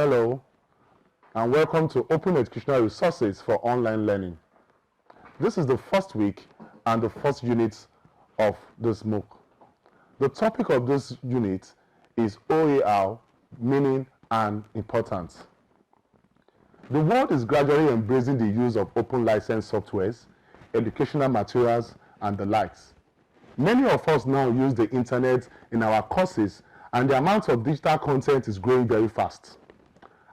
Hello, and welcome to Open Educational Resources for Online Learning. This is the first week and the first unit of this MOOC. The topic of this unit is OER, meaning and importance. The world is gradually embracing the use of open license softwares, educational materials, and the likes. Many of us now use the internet in our courses, and the amount of digital content is growing very fast.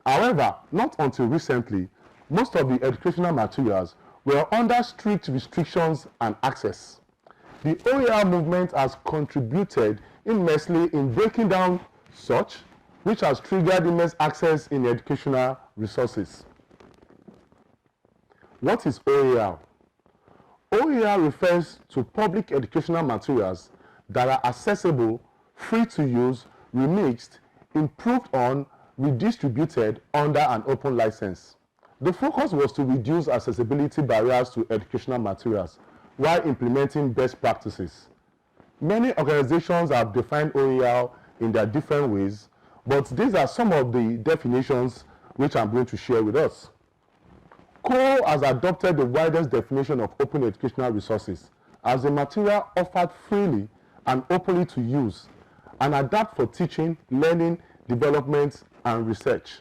However, not until recently, most of the educational materials were under strict restrictions and access. The OER movement has contributed immensely in breaking down such, which has triggered immense access in educational resources. What is OER? OER refers to public educational materials that are accessible, free to use, remixed, improved on, redistributed under an open license. The focus was to reduce accessibility barriers to educational materials while implementing best practices. Many organizations have defined OER in their different ways, but these are some of the definitions which I'm going to share with us. COE has adopted the widest definition of open educational resources as a material offered freely and openly to use and adapt for teaching, learning, development, and research.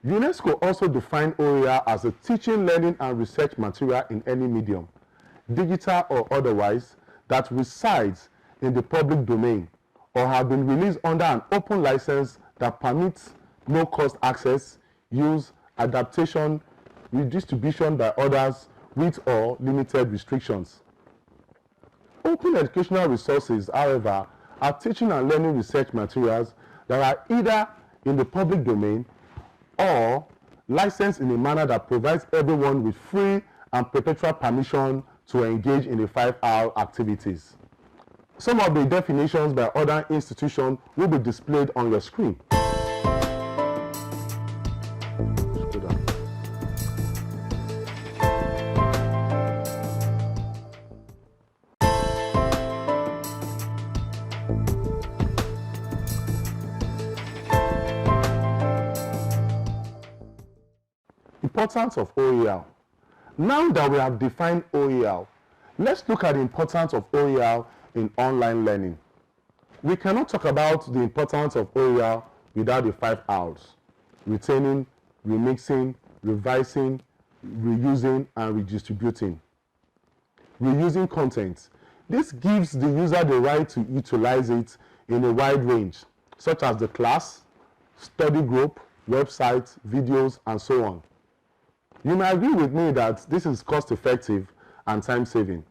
UNESCO also defined OER as a teaching, learning, and research material in any medium, digital or otherwise, that resides in the public domain or have been released under an open license that permits no-cost access, use, adaptation, redistribution by others with or limited restrictions. Open educational resources, however, are teaching and learning research materials that are either in the public domain or licensed in a manner that provides everyone with free and perpetual permission to engage in the 5R activities. Some of the definitions by other institutions will be displayed on your screen. Importance of OER. Now that we have defined OER, let's look at the importance of OER in online learning. We cannot talk about the importance of OER without the 5 R's: retaining, remixing, revising, reusing, and redistributing. Reusing content. This gives the user the right to utilize it in a wide range, such as the class, study group, websites, videos, and so on. You may agree with me that this is cost-effective and time-saving.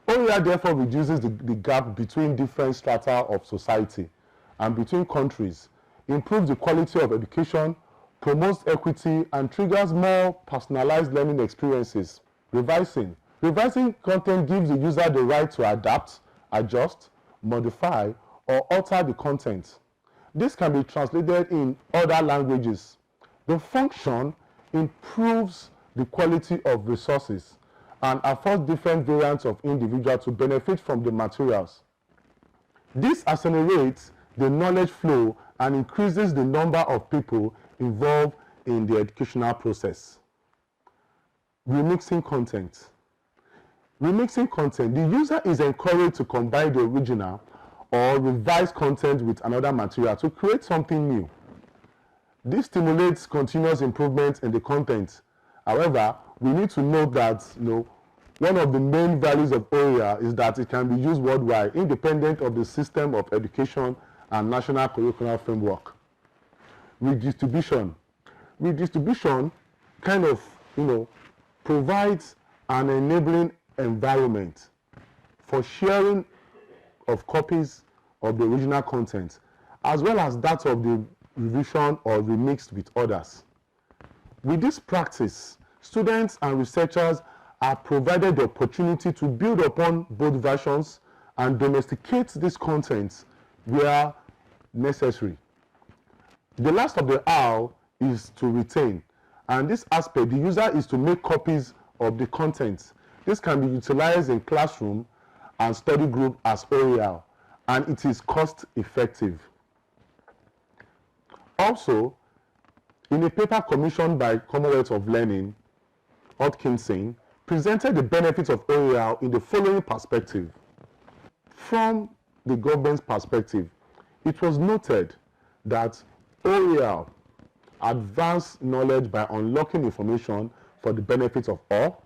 OER therefore reduces the gap between different strata of society and between countries, improves the quality of education, promotes equity, and triggers more personalized learning experiences. Revising. Revising content gives the user the right to adapt, adjust, modify, or alter the content. This can be translated in other languages. The function improves the quality of resources and affords different variants of individuals to benefit from the materials. This accelerates the knowledge flow and increases the number of people involved in the educational process. Remixing content. Remixing content. The user is encouraged to combine the original or revised content with another material to create something new. This stimulates continuous improvement in the content. However, we need to note that one of the main values of OER is that it can be used worldwide, independent of the system of education and national curricular framework. Redistribution. Redistribution kind of, provides an enabling environment for sharing of copies of the original content, as well as that of the revision or remixed with others. With this practice, students and researchers are provided the opportunity to build upon both versions and domesticate this content where necessary. The last of the R is to retain, and this aspect, the user is to make copies of the content. This can be utilized in classroom and study group as OER, and it is cost effective. Also, in a paper commissioned by Commonwealth of Learning, Hodgkinson presented the benefits of OER in the following perspective. From the government's perspective, it was noted that OER advanced knowledge by unlocking information for the benefits of all,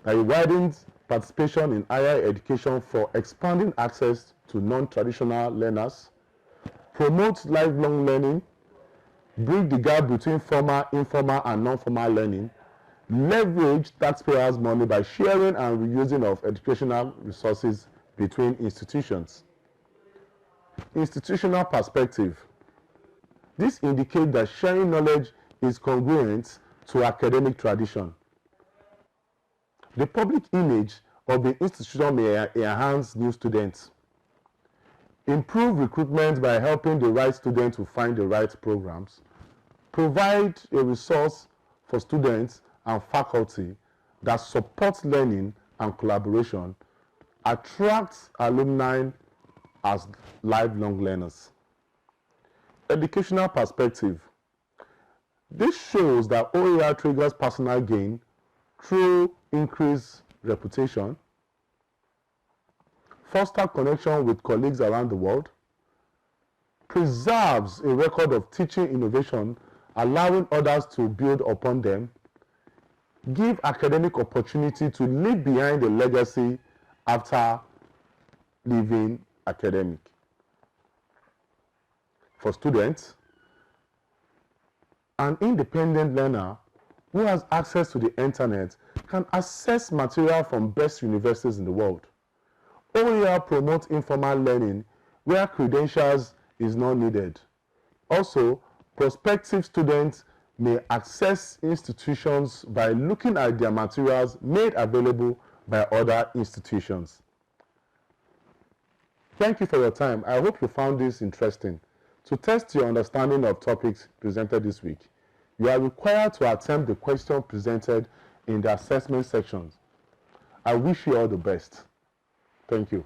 that it widens participation in higher education for expanding access to non-traditional learners, promotes lifelong learning, bridge the gap between formal, informal, and non-formal learning, leverage taxpayers' money by sharing and reusing of educational resources between institutions. Institutional perspective. This indicates that sharing knowledge is congruent to academic tradition. The public image of the institution may enhance new students, improve recruitment by helping the right student to find the right programs, provide a resource for students and faculty that supports learning and collaboration, attracts alumni as lifelong learners. Educational perspective. This shows that OER triggers personal gain through increased reputation, foster connection with colleagues around the world, preserves a record of teaching innovation, allowing others to build upon them, give academic opportunity to leave behind a legacy after leaving academic. For students, an independent learner who has access to the internet can access material from best universities in the world. OER promotes informal learning where credentials is not needed. Also, prospective students may access institutions by looking at their materials made available by other institutions. Thank you for your time. I hope you found this interesting. To test your understanding of topics presented this week, you are required to attempt the question presented in the assessment sections. I wish you all the best. Thank you.